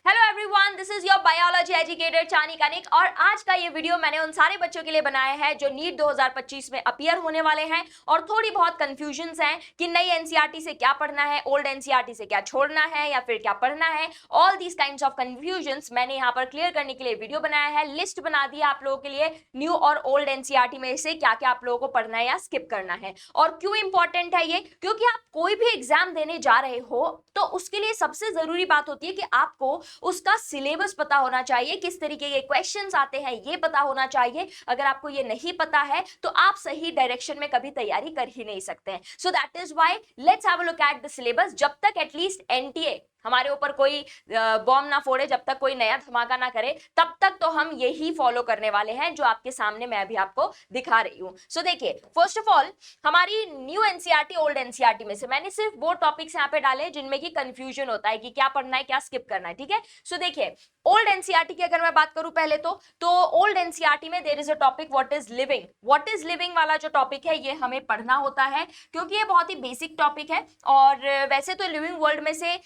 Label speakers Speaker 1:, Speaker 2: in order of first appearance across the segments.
Speaker 1: Hello everyone, this is your biology educator चानी कनिक और आज का ये वीडियो मैंने उन सारे बच्चों के लिए बनाया है जो नीट 2025 में अपीयर होने वाले हैं और थोड़ी बहुत कंफ्यूजन्स हैं कि नई एनसीईआरटी से क्या पढ़ना है, ओल्ड एनसीईआरटी से क्या छोड़ना है या फिर क्या पढ़ना है। All these kinds of confusions मैंने यहाँ पर क्लियर करने के लिए वीडियो बनाया है, लिस्ट बना दी आप लोगों के लिए न्यू और ओल्ड एनसीईआरटी में से क्या क्या आप लोगों को पढ़ना है या स्किप करना है। और क्यों इंपॉर्टेंट है ये, क्योंकि आप कोई भी एग्जाम देने जा रहे हो तो उसके लिए सबसे जरूरी बात होती है कि आपको उसका सिलेबस पता होना चाहिए, किस तरीके के क्वेश्चंस आते हैं ये पता होना चाहिए। अगर आपको ये नहीं पता है तो आप सही डायरेक्शन में कभी तैयारी कर ही नहीं सकते हैं। सो that is why let's have a look at the syllabus. जब तक एटलीस्ट एनटीए हमारे ऊपर कोई बॉम्ब ना फोड़े, जब तक कोई नया धमाका ना करे, तब तक तो हम यही फॉलो करने वाले हैं जो आपके सामने मैं अभी आपको दिखा रही हूं। सो देखिए, फर्स्ट ऑफ ऑल हमारी न्यू एनसीईआरटी ओल्ड एनसीईआरटी में से मैंने सिर्फ वो टॉपिक्स यहाँ पे डाले जिनमें की कंफ्यूजन होता है कि क्या पढ़ना है क्या स्किप करना है, ठीक है। सो देखिए, ओल्ड एनसीईआरटी की अगर मैं बात करूं पहले तो ओल्ड एनसीईआरटी में there is a topic what is living. What is living वाला जो टॉपिक है ये हमें पढ़ना होता है क्योंकि ये बहुत ही बेसिक टॉपिक है। और वैसे तो लिविंग वर्ल्ड में से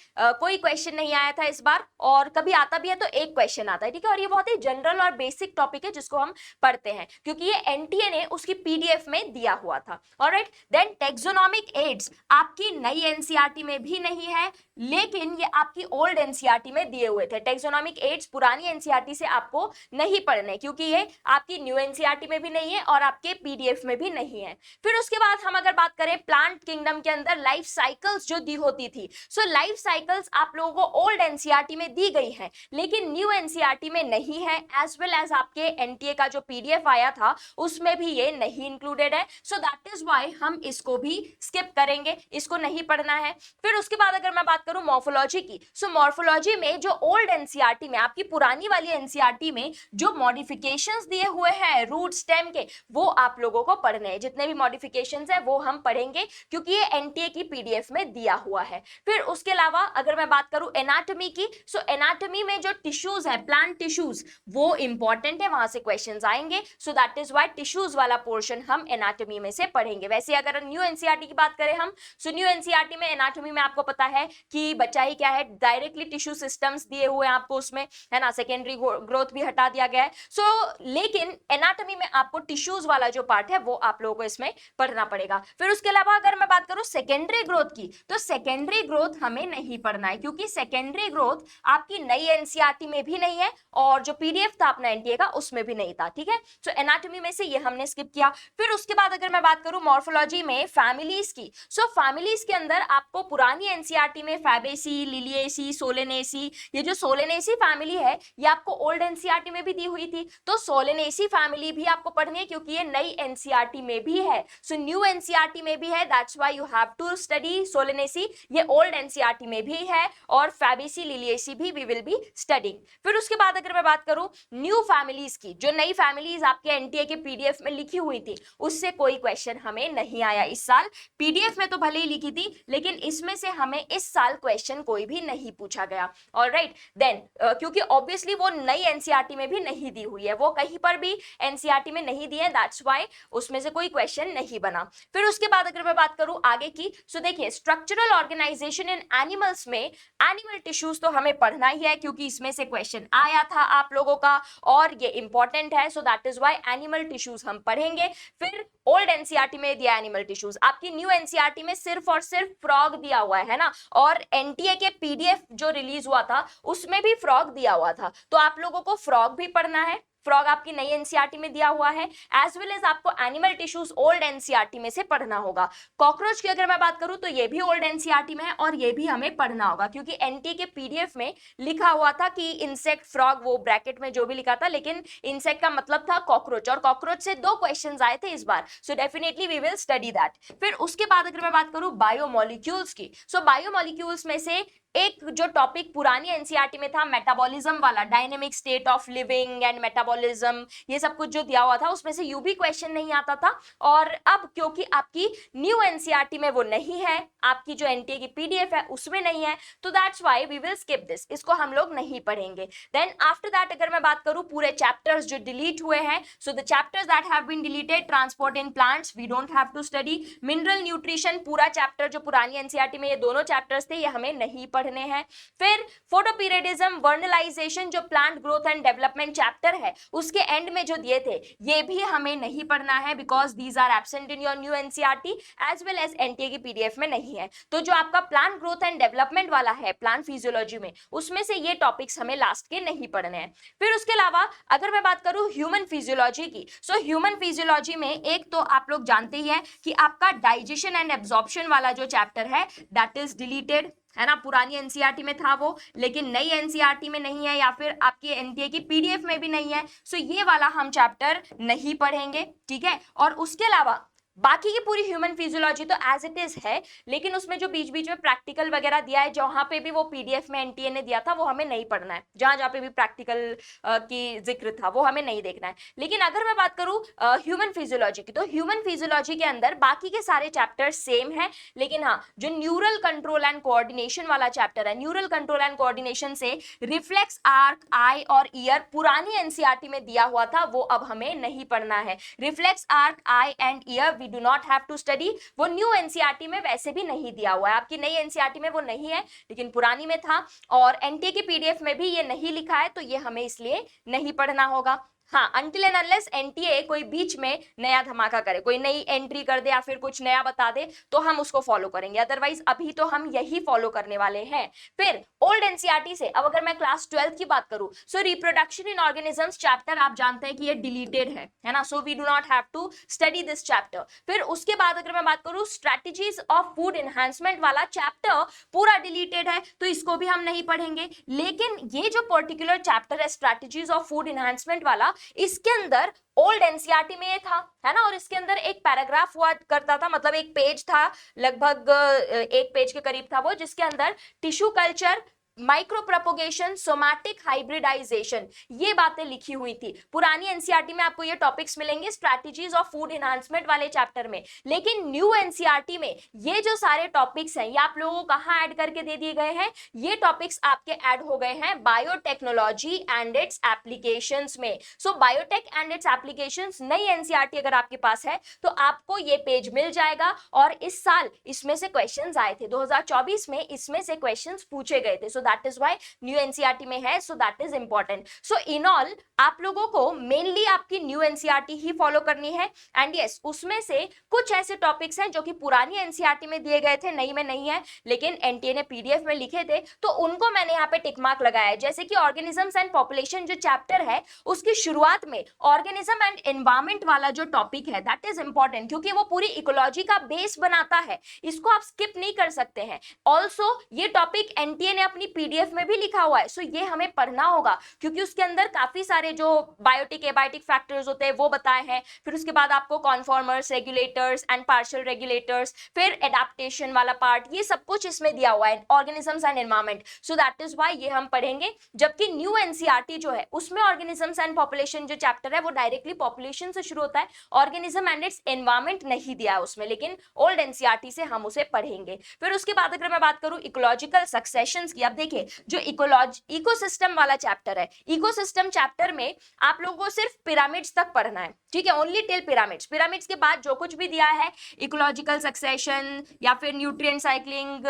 Speaker 1: कोई क्वेश्चन नहीं आया था इस बार, और कभी आता भी है तो एक क्वेश्चन आता है, ठीक है। और ये बहुत ही जनरल और बेसिक टॉपिक है जिसको हम पढ़ते हैं क्योंकि ये एनटीए ने उसकी पीडीएफ में दिया हुआ था। ऑलराइट, देन टेक्सोनोमिक एड्स आपकी नई एनसीईआरटी में भी नहीं है, लेकिन ये आपकी ओल्ड एनसीईआरटी में दिए हुए थे। टेक्सोनोमिक एड्स पुरानी एनसीईआरटी से आपको नहीं पढ़ने क्योंकि ये आपकी न्यू एनसीईआरटी में भी नहीं है और आपके पीडीएफ में भी नहीं है। फिर उसके बाद हम अगर बात करें प्लांट किंगडम के अंदर लाइफ साइकिल्स जो दी होती थी, सो लाइफ साइकिल्स आप लोगों को ओल्ड एनसीईआरटी में दी गई है लेकिन न्यू एनसीईआरटी में नहीं है, एज वेल एज आपके एनटीए का जो पीडीएफ आया था उसमें भी ये नहीं इंक्लूडेड है। सो दैट इज व्हाई हम इसको भी स्किप करेंगे, इसको नहीं पढ़ना है। फिर उसके बाद अगर मैं बात करूं मॉर्फोलॉजी की, सो मॉर्फोलॉजी में जो ओल्ड एनसीईआरटी में आपकी पुरानी वाली एनसीईआरटी में जो मॉडिफिकेशंस दिए हुए हैं रूट स्टेम के, वो आप लोगों को पढ़ने हैं। जितने भी मॉडिफिकेशंस है वो हम पढ़ेंगे क्योंकि ये एनटीए की पीडीएफ में दिया हुआ है। फिर उसके अलावा अगर मैं बात करूं एनाटॉमी की, सो एनाटॉमी में जो टिश्यूज है, प्लांट टिश्यूज, वो इंपॉर्टेंट है, वहां से क्वेश्चंस आएंगे। सो दैट इज व्हाई टिश्यूज वाला पोर्शन हम एनाटॉमी में से पढ़ेंगे। वैसे अगर न्यू एनसीईआरटी की बात करें हम, सो न्यू एनसीईआरटी में एनाटॉमी में आपको पता है कि बच्चा ही क्या है, डायरेक्टली टिश्यू सिस्टम्स दिए हुए हैं आपको उसमें, है ना। सेकेंडरी ग्रोथ भी हटा दिया गया है। सो लेकिन एनाटॉमी में आपको टिश्यूज वाला जो पार्ट है वो आप लोगों को इसमें पढ़ना पड़ेगा। फिर उसके अलावा अगर मैं बात करूं सेकेंडरी ग्रोथ की, तो सेकेंडरी ग्रोथ हमें नहीं पढ़ना है क्योंकि सेकेंडरी ग्रोथ आपकी नई एनसीईआरटी में भी नहीं है और जो पीडीएफ था अपना एनटीए का उसमें भी नहीं था, ठीक है। सो एनाटॉमी में से ये हमने स्किप किया। फिर उसके बाद अगर मैं बात करूं मॉर्फोलॉजी में फैमिलीज की, सो फैमिलीज के अंदर आपको पुरानी एनसीईआरटी में फैबेसी, लिलिएसी, सोलेनेसी, ये जो सोलेनेसी फैमिली है ये आपको ओल्ड एनसीईआरटी में भी दी हुई थी, तो सोलेनेसी फैमिली भी आपको पढ़नी है क्योंकि ये नई एनसीईआरटी में भी है। सो न्यू एनसीईआरटी में भी है, that's why you have to study Solanaceae. ये ओल्ड एनसीईआरटी में भी है और फैबेसी, लिलिएसी भी वी विल बी स्टडिंग। फिर उसके बाद अगर मैं बात करूं न्यू फैमिलीज की, जो नई फैमिलीज आपके एनटीए के पीडीएफ में लिखी हुई थी उससे कोई क्वेश्चन हमें नहीं आया इस साल। पीडीएफ में तो भले ही लिखी थी लेकिन इसमें से हमें इस साल क्वेश्चन कोई भी नहीं पूछा गया। ऑलराइट, देन क्योंकि ऑब्वियसली वो नई एनसीईआरटी में भी नहीं दी हुई है, वो कहीं पर भी एनसीईआरटी में नहीं दी है, दैट्स व्हाई उसमें से कोई क्वेश्चन नहीं बना। फिर उसके बाद अगर मैं बात करूं आगे की, सो देखिए स्ट्रक्चरल ऑर्गेनाइजेशन इन एनिमल्स में एनिमल टिश्यूज तो हमें पढ़ना ही है क्योंकि इसमें से क्वेश्चन आया था आप लोगों का और ये इंपॉर्टेंट है। So that is why animal tissues हम पढ़ेंगे। फिर ओल्ड एनसीईआरटी में दिया एनिमल टिश्यूज, आपकी न्यू एनसीईआरटी में सिर्फ और सिर्फ फ्रॉग दिया हुआ है ना, और एनटीए के पीडीएफ जो रिलीज हुआ था उसमें भी फ्रॉग दिया हुआ था, तो आप लोगों को फ्रॉग भी पढ़ना है। फ्रॉग आपकी नई एनसीईआरटी में दिया हुआ है, एज वेल एज आपको एनिमल टिश्यूज ओल्ड एनसीईआरटी में से पढ़ना होगा। कॉकरोच की अगर मैं बात करूं तो ये भी ओल्ड एनसीईआरटी में है और ये भी हमें पढ़ना होगा क्योंकि एनटीए के पीडीएफ में लिखा हुआ था कि इंसेक्ट, फ्रॉग, वो ब्रैकेट में जो भी लिखा था, लेकिन इंसेक्ट का मतलब था कॉकरोच और कॉकरोच से 2 क्वेश्चंस आए थे इस बार। So definitely we will study that. फिर उसके बाद अगर मैं बात करूं बायोमोलिक्यूल्स की, सो बायोमोलिक्यूल्स में से एक जो टॉपिक पुरानी एनसीईआरटी में था मेटाबॉलिज्म वाला, dynamic state of living and metabolism, ये सब कुछ जो दिया हुआ था उसमें से यूबी क्वेश्चन नहीं आता था। और अब क्योंकि आपकी न्यू एनसीईआरटी में वो नहीं है, आपकी जो एनटीए की पीडीएफ है उसमें नहीं है, तो that's why we will skip this, इसको हम लोग नहीं पढ़ेंगे। देन आफ्टर दैट अगर मैं बात करूं पूरे चैप्टर्स जो डिलीट हुए हैं, so the chapters that have been deleted, transport in plants we don't have to study. Mineral nutrition पूरा चैप्टर जो पुरानी एनसीईआरटी में ये दोनों चैप्टर्स थे ये हमें नहीं पढ़ना पढ़ने हैं। फिर फोटोपीरियडिज्म, वर्नलाइजेशन जो plant growth and development chapter है उसके एंड में जो दिए थे ये भी हमें नहीं पढ़ना है, because these are absent in your new NCERT as well as NTA की पीडीएफ में नहीं है। तो जो आपका प्लांट ग्रोथ एंड डेवलपमेंट वाला है प्लांट फिजियोलॉजी में, उसमें से ये टॉपिक्स हमें लास्ट के नहीं पढ़ने हैं। फिर उसके अलावा अगर मैं बात करूं ह्यूमन फिजियोलॉजी की, सो ह्यूमन फिजियोलॉजी में एक तो आप लोग जानते ही हैं कि आपका डाइजेशन एंड एब्जॉर्प्शन वाला जो चैप्टर है दैट इज डिलीटेड, है ना। पुरानी एनसीईआरटी में था वो, लेकिन नई एनसीईआरटी में नहीं है या फिर आपकी एनटीए की पीडीएफ में भी नहीं है। सो ये वाला हम चैप्टर नहीं पढ़ेंगे, ठीक है। और उसके अलावा बाकी की पूरी ह्यूमन फिजियोलॉजी तो एज इट इज है, लेकिन उसमें जो बीच बीच में प्रैक्टिकल वगैरह दिया है, जहां पे भी वो पीडीएफ में एनटीए ने दिया था वो हमें नहीं पढ़ना है, जहां जहां पे भी प्रैक्टिकल की जिक्र था वो हमें नहीं देखना है। लेकिन अगर मैं बात करूं ह्यूमन फिजियोलॉजी की, तो ह्यूमन फिजियोलॉजी के अंदर बाकी के सारे चैप्टर सेम है, लेकिन हाँ जो न्यूरल कंट्रोल एंड कोऑर्डिनेशन वाला चैप्टर है, न्यूरल कंट्रोल एंड कोऑर्डिनेशन से रिफ्लेक्स आर्क, आई और ईयर पुरानी एनसीईआरटी में दिया हुआ था, वो अब हमें नहीं पढ़ना है। Reflex arc, I and year we do not have to study, वो न्यू एनसीईआरटी में वैसे भी नहीं दिया हुआ है, आपकी नई एनसीईआरटी में वो नहीं है, लेकिन पुरानी में था। और एनटीए की पीडीएफ में भी ये नहीं लिखा है, तो ये हमें इसलिए नहीं पढ़ना होगा। हाँ, अनटिल एंड अनलेस एनटीए कोई बीच में नया धमाका करे, कोई नई एंट्री कर दे या फिर कुछ नया बता दे, तो हम उसको फॉलो करेंगे, अदरवाइज अभी तो हम यही फॉलो करने वाले हैं। फिर ओल्ड एनसीईआरटी से अब अगर मैं क्लास 12 की बात करूं, so reproduction in organisms chapter आप जानते हैं कि ये डिलीटेड है ना, so we do not have to study this chapter. फिर उसके बाद अगर मैं बात करूं स्ट्रेटजीज ऑफ फूड एनहांसमेंट वाला चैप्टर पूरा डिलीटेड है, तो इसको भी हम नहीं पढ़ेंगे। लेकिन ये जो पर्टिकुलर चैप्टर है स्ट्रेटजीज ऑफ फूड एनहांसमेंट वाला, इसके अंदर ओल्ड एनसीईआरटी में ये था, है ना, और इसके अंदर एक पैराग्राफ हुआ करता था, मतलब एक पेज था, लगभग एक पेज के करीब था वो, जिसके अंदर tissue culture, micro propagation, somatic hybridization, ये बातें लिखी हुई थी। पुरानी एनसीईआरटी में आपको ये टॉपिक्स मिलेंगे स्ट्रैटेजीज ऑफ फूड एनहांसमेंट वाले चैप्टर में, लेकिन न्यू एनसीईआरटी में ये जो सारे टॉपिक्स हैं ये आप लोगों को कहां ऐड करके दे दिए गए हैं, ये टॉपिक्स आपके ऐड हो गए हैं बायोटेक्नोलॉजी एंड इट्स एप्लीकेशंस में। सो बायोटेक एंड इट्स एप्लीकेशंस नई एनसीईआरटी अगर आपके पास है तो आपको ये पेज मिल जाएगा, और इस साल इसमें से क्वेश्चंस आए थे, 2024 में इसमें से क्वेश्चंस पूछे गए थे। That is why new NCERT में है, so that is important. So in all आप लोगों को मेनली आपकी न्यू एनसीईआरटी ही फॉलो करनी है। एंड यस, उसमें से कुछ ऐसे टॉपिक्स हैं जो कि पुरानी एनसीईआरटी में दिए गए थे, नई में नहीं है, लेकिन एनटीए ने पीडीएफ में लिखे थे, तो उनको मैंने यहाँ पे टिक मार्क लगाया है। जैसे कि ऑर्गेनिजम्स एंड पॉपुलेशन जो चैप्टर है, उसकी शुरुआत में ऑर्गेनिज्म एंड एनवायरमेंट वाला जो टॉपिक है दैट इज इंपॉर्टेंट, क्योंकि वो पूरी इकोलॉजी का बेस बनाता है, इसको आप स्किप नहीं कर सकते हैं। ऑल्सो ये टॉपिक एनटीए ने अपनी पीडीएफ में भी लिखा हुआ है, सो ये हमें पढ़ना होगा, क्योंकि उसके अंदर काफी सारे जो बायोटिक एबायोटिक फैक्टर्स होते हैं वो बताए हैं। फिर उसके बाद आपको conformers, regulators and partial regulators, फिर एडाप्टेशन वाला पार्ट, ये सब कुछ इसमें दिया हुआ है, organisms and environment. So that is why ये हम पढ़ेंगे, जबकि न्यू एनसीईआरटी जो है उसमें ऑर्गेनिजम्स एंड पॉपुलेशन जो चैप्टर है वो डायरेक्टली पॉपुलेशन से शुरू होता है, ऑर्गेनिज्म एंड इट्स एनवायरमेंट नहीं दिया है उसमें, लेकिन ओल्ड एनसीईआरटी से हम उसे पढ़ेंगे। फिर उसके बाद अगर मैं बात करूं इकोलॉजिकल सक्सेशंस की, अब देखिए जो इकोसिस्टम वाला चैप्टर है, इकोसिस्टम चैप्टर में आप लोगों को सिर्फ पिरामिड्स तक पढ़ना है, ठीक है, ओनली टिल पिरामिड्स। पिरामिड्स के बाद जो कुछ भी दिया है इकोलॉजिकल सक्सेशन या फिर न्यूट्रिएंट साइक्लिंग,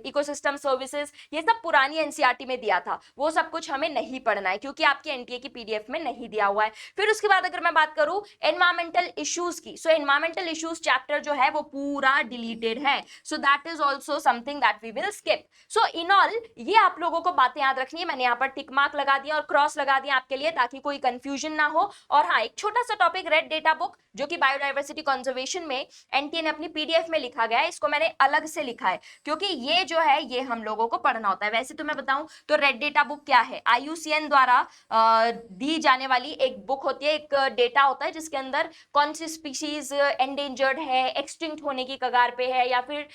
Speaker 1: इकोसिस्टम सर्विसेज, ये सब पुरानी एनसीईआरटी में दिया था, वो सब कुछ हमें नहीं पढ़ना है क्योंकि आपके एनटीए की पीडीएफ में नहीं दिया हुआ है। फिर उसके बाद अगर मैं बात करूं एनवायरमेंटल इश्यूज की, सो एनवायरमेंटल इश्यूज चैप्टर जो है वो पूरा डिलीटेड है, so that is also something that we will skip. So in all ये आप लोगों को बातें याद रखनी है, मैंने यहाँ पर टिक मार्क लगा दिया और क्रॉस लगा दिया आपके लिए, ताकि कोई कंफ्यूजन ना हो। और हाँ, एक छोटा सा टॉपिक रेड डेटा बुक, जो कि बायोडाइवर्सिटी कंजर्वेशन में एनटीए ने अपनी पीडीएफ में लिखा गया है, इसको मैंने अलग से लिखा है क्योंकि ये जो है ये हम लोगों को पढ़ना होता है। वैसे तो मैं बताऊं तो रेड डेटा बुक क्या है, आईयूसीएन द्वारा दी जाने वाली एक बुक होती है, एक डेटा होता है जिसके अंदर कौन सी स्पीशीज एंडेंजर्ड है, एक्सटिंक्ट होने की कगार पे है या फिर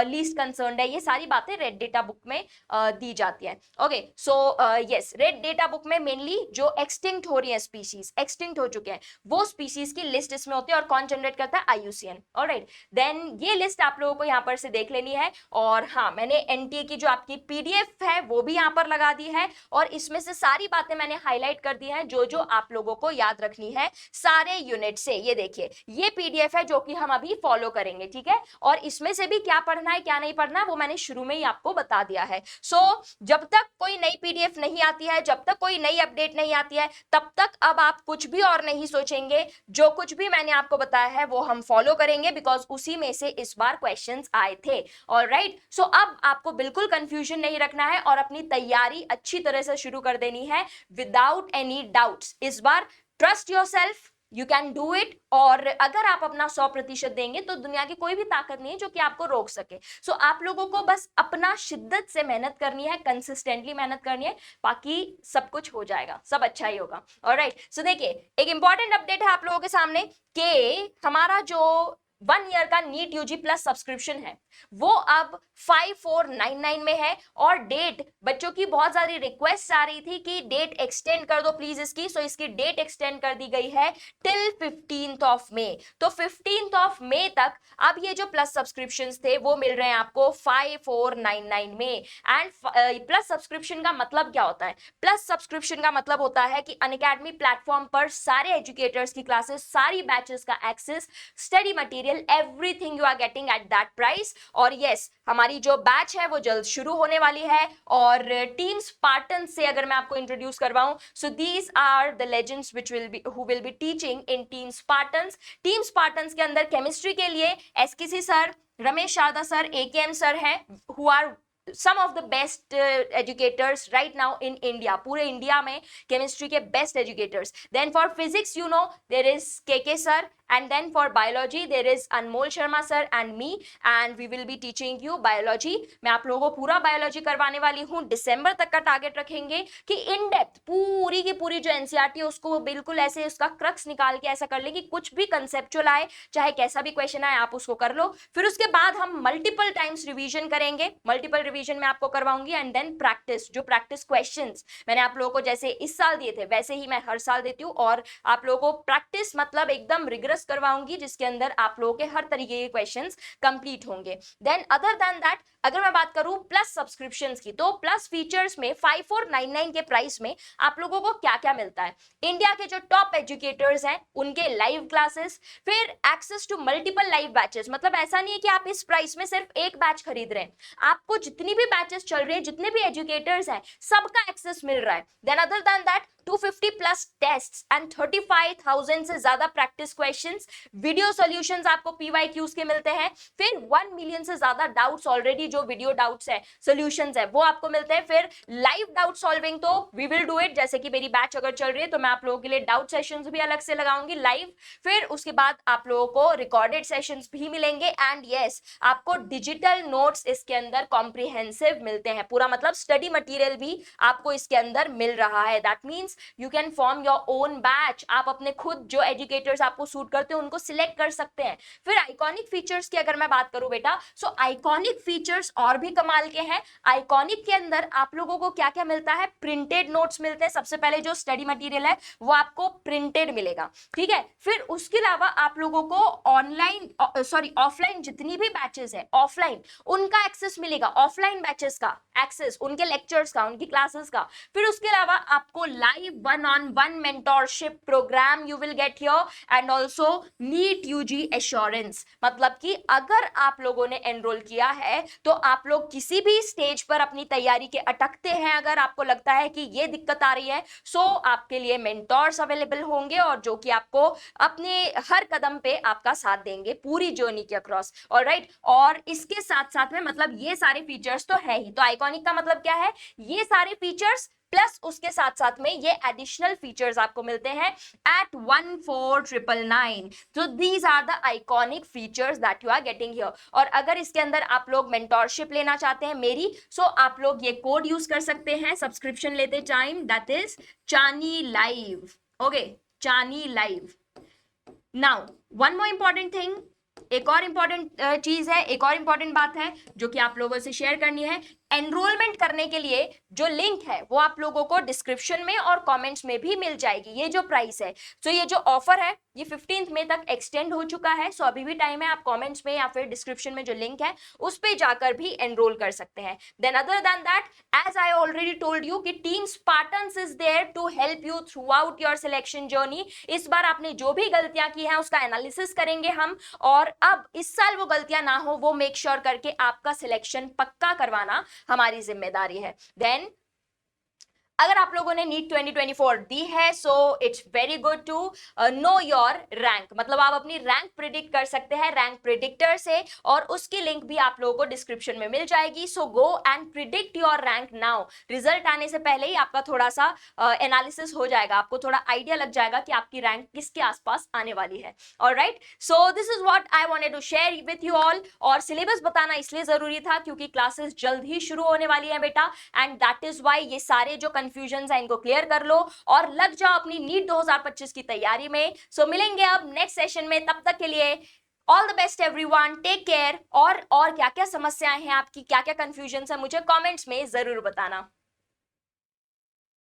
Speaker 1: लीस्ट कंसर्न्ड है, ये सारी बातें रेड डेटा बुक में दी जाती है। Okay, so yes, red data book में मेनली जो एक्सटिंक्ट हो रही है स्पीशीज, एक्सटिंक्ट हो चुके हैं, वो स्पीसीज की लिस्ट इसमें होती है और कौन जनरेट करता है, IUCN। ऑलराइट, देन ये लिस्ट आप लोगों को यहाँ पर से देख लेनी है। और हाँ, मैंने एनटीए की जो आपकी PDF है वो भी यहाँ पर लगा दी है और इसमें से सारी बातें मैंने हाईलाइट कर दी हैं जो जो आप लोगों को याद रखनी है सारे यूनिट से। ये देखिए, ये PDF है जो कि हम अभी फॉलो करेंगे, ठीक है। और इसमें से भी क्या पढ़ना है क्या नहीं पढ़ना है वो मैंने शुरू में ही आपको बता दिया है। सो जब तक कोई नई PDF नहीं आती है, जब तक कोई नई अपडेट नहीं आती है, तब तक अब आप कुछ भी और नहीं सोचेंगे। जो कुछ भी मैंने आपको बताया है वो हम फॉलो करेंगे, बिकॉज उसी में से इस बार क्वेश्चंस आए थे। ऑलराइट, सो अब आपको बिल्कुल कंफ्यूजन नहीं रखना है और अपनी तैयारी अच्छी तरह से शुरू कर देनी है विदाउट एनी डाउट्स। इस बार trust yourself, you can do it. और अगर आप अपना 100% देंगे तो दुनिया की कोई भी ताकत नहीं है जो कि आपको रोक सके। सो आप लोगों को बस अपना शिद्दत से मेहनत करनी है, कंसिस्टेंटली मेहनत करनी है, बाकी सब कुछ हो जाएगा, सब अच्छा ही होगा। ऑलराइट, सो देखिए, एक इंपॉर्टेंट अपडेट है आप लोगों के सामने कि हमारा जो 1 ईयर का नीट यूजी प्लस सब्सक्रिप्शन है वो अब 5499 में है। और डेट, बच्चों की बहुत सारी रिक्वेस्ट आ रही थी कि डेट एक्सटेंड कर दो प्लीज इसकी, सो इसकी डेट एक्सटेंड कर दी गई है टिल 15th ऑफ मई। तो 15th ऑफ मई तक अब ये जो प्लस सब्सक्रिप्शन थे वो मिल रहे हैं आपको 5499 में। एंड प्लस सब्सक्रिप्शन का मतलब क्या होता है? प्लस सब्सक्रिप्शन का मतलब होता है कि अनअकैडमी प्लेटफॉर्म पर सारे एजुकेटर्स की क्लासेस, सारी बैचेस का access, study material, everything you are getting at that price. और यस, हमारी जो बैच है वो जल्द शुरू होने वाली है। और टीम स्पार्टन से अगर मैं आपको इंट्रोड्यूस करवाऊं, so these are the legends which will be teaching in team Spartans. Team Spartans के अंदर केमिस्ट्री के लिए SKC sir, Ramesh Sharda sir, AKM sir हैं, who are some of the best educators right now in India, पूरे India में chemistry के best educators. Then for physics you know there is KK sir, and then for biology there is Anmol Sharma sir and me, and we will be teaching you biology। मैं आप लोगों को पूरा biology करवाने वाली हूँ। दिसंबर तक का टारगेट रखेंगे कि इन डेप्थ पूरी की पूरी जो NCERT है उसको बिल्कुल ऐसे उसका क्रक्स निकाल के ऐसा कर ले कि कुछ भी कंसेप्चुअल आए, चाहे कैसा भी क्वेश्चन आए, आप उसको कर लो। फिर उसके बाद हम मल्टीपल टाइम्स रिवीजन करेंगे, मल्टीपल रिवीजन में आपको करवाऊंगी। एंड देन प्रैक्टिस, जो प्रैक्टिस क्वेश्चंस मैंने आप लोगों को जैसे इस साल दिए थे वैसे ही मैं हर साल देती हूँ। और आप लोगों को प्रैक्टिस मतलब एकदम रिगरस करवाऊंगी जिसके अंदर आप लोगों के हर तरीके के क्वेश्चंस कंप्लीट होंगे। देन अदर देन दैट, अगर मैं बात करूं प्लस सब्सक्रिप्शंस की, तो प्लस फीचर्स में 5499 के प्राइस में आप लोगों को क्या क्या मिलता है? इंडिया के जो टॉप एजुकेटर्स हैं उनके लाइव क्लासेस, फिर access to multiple live batches. मतलब ऐसा नहीं है कि आप इस प्राइस में सिर्फ एक बैच खरीद रहे हैं, आपको जितनी भी बैचेस चल रही है, जितने भी एजुकेटर्स हैं, सबका एक्सेस मिल रहा है। Then other than that 250 plus tests and 35,000 से ज्यादा प्रैक्टिस क्वेश्चंस, वीडियो सॉल्यूशंस आपको PYQs के मिलते हैं। फिर 1 मिलियन से ज्यादा डाउट्स, ऑलरेडी जो वीडियो डाउट्स है, सॉल्यूशंस है, वो आपको मिलते हैं। फिर लाइव डाउट सॉल्विंग तो वी विल डू इट, जैसे कि मेरी बैच अगर चल रही है तो मैं आप लोगों के लिए डाउट सेशंस भी अलग से लगाऊंगी लाइव। फिर उसके बाद आप लोगों को रिकॉर्डेड सेशंस भी मिलेंगे। एंड यस, आपको डिजिटल नोट्स इसके अंदर कॉम्प्रिहेंसिव मिलते हैं, पूरा मतलब स्टडी मटेरियल भी आपको इसके अंदर मिल रहा है। That means you can form your own batch. आप अपने खुद जो एजुकेटर्स आपको सूट करते हैं उनको सिलेक्ट कर सकते हैं। फिर आइकॉनिक फीचर्स की अगर मैं बात करूं बेटा, सो आइकॉनिक फीचर्स और भी कमाल के हैं। आइकॉनिक के अंदर आप लोगों को क्या क्या मिलता है? प्रिंटेड नोट्स मिलते हैं। सबसे पहले जो स्टडी मटेरियल है वो आपको प्रिंटेड मिलेगा, ठीक है। फिर उसके अलावा आप लोगों को ऑनलाइन सॉरी ऑफलाइन जितनी भी बैचेस है, ऑफलाइन उनका एक्सेस मिलेगा, ऑफलाइन बैचेस का एक्सेस, उनके लेक्चर्स का, उनकी क्लासेस का। फिर उसके अलावा आपको live 1-on-1 mentorship program you will get here and also NEET UG assurance. मतलब कि अगर आप लोगों ने एनरोल किया है तो आप लोग किसी भी स्टेज पर अपनी तैयारी के अटकते हैं, अगर आपको लगता है कि ये दिक्कत आ रही है, सो आपके लिए मेंटोर्स अवेलेबल होंगे और जो कि आपको अपने हर कदम पे आपका साथ देंगे पूरी जर्नी के अक्रॉस। ऑलराइट, और इसके साथ साथ में मतलब ये सारे फीचर्स तो है ही। तो आइकॉनिक का मतलब क्या है? ये सारे फीचर्स प्लस उसके साथ साथ में ये एडिशनल फीचर्स आपको मिलते हैं एट 14,999। तो these are the iconic features that you are getting here. और अगर इसके अंदर आप लोग मेंटोरशिप लेना चाहते हैं मेरी, सो आप लोग ये कोड यूज कर सकते हैं सब्सक्रिप्शन लेते टाइम, दैट इज चानी लाइव। ओके, चानी live. Now one more important thing, एक और इंपॉर्टेंट चीज है, एक और इंपॉर्टेंट बात है जो कि आप लोगों से शेयर करनी है। एनरोलमेंट करने के लिए जो लिंक है वो आप लोगों को डिस्क्रिप्शन में और कमेंट्स में भी मिल जाएगी। ये जो प्राइस है, तो ये जो ऑफर है ये 15 मई तक एक्सटेंड हो चुका है। सो अभी भी टाइम है, आप कमेंट्स में या फिर डिस्क्रिप्शन में जो लिंक है उस पे जाकर भी एनरोल कर सकते हैं। Then other than that, as I already told you कि team Spartans is there to help you throughout your selection journey. इस बार आपने जो भी गलतियां की हैं उसका एनालिसिस करेंगे हम, और अब इस साल वो गलतियां ना हो वो मेक श्योर करके आपका सिलेक्शन पक्का करवाना हमारी जिम्मेदारी है। देन अगर आप लोगों ने नीट 2024 दी है, so it's very good to know your rank, मतलब आप अपनी रैंक प्रिडिक्ट कर सकते हैं रैंक प्रिडिक्टर से, और उसकी लिंक भी आप लोगों को डिस्क्रिप्शन में मिल जाएगी। So go and predict your rank now. Result आने से पहले ही आपका थोड़ा सा एनालिसिस हो जाएगा, आपको थोड़ा आइडिया लग जाएगा कि आपकी रैंक किसके आसपास आने वाली है। Alright, so this is what I wanted to share with you all. और सिलेबस बताना इसलिए जरूरी था क्योंकि क्लासेस जल्द ही शुरू होने वाली है बेटा, एंड दैट इज वाई ये सारे जो कंफ्यूजन है इनको क्लियर कर लो और लग जाओ अपनी नीट 2025 की तैयारी में। सो मिलेंगे अब नेक्स्ट सेशन में, तब तक के लिए all the best everyone, take care. और क्या क्या समस्याएं हैं आपकी, क्या क्या कंफ्यूजन है, मुझे कमेंट्स में जरूर बताना।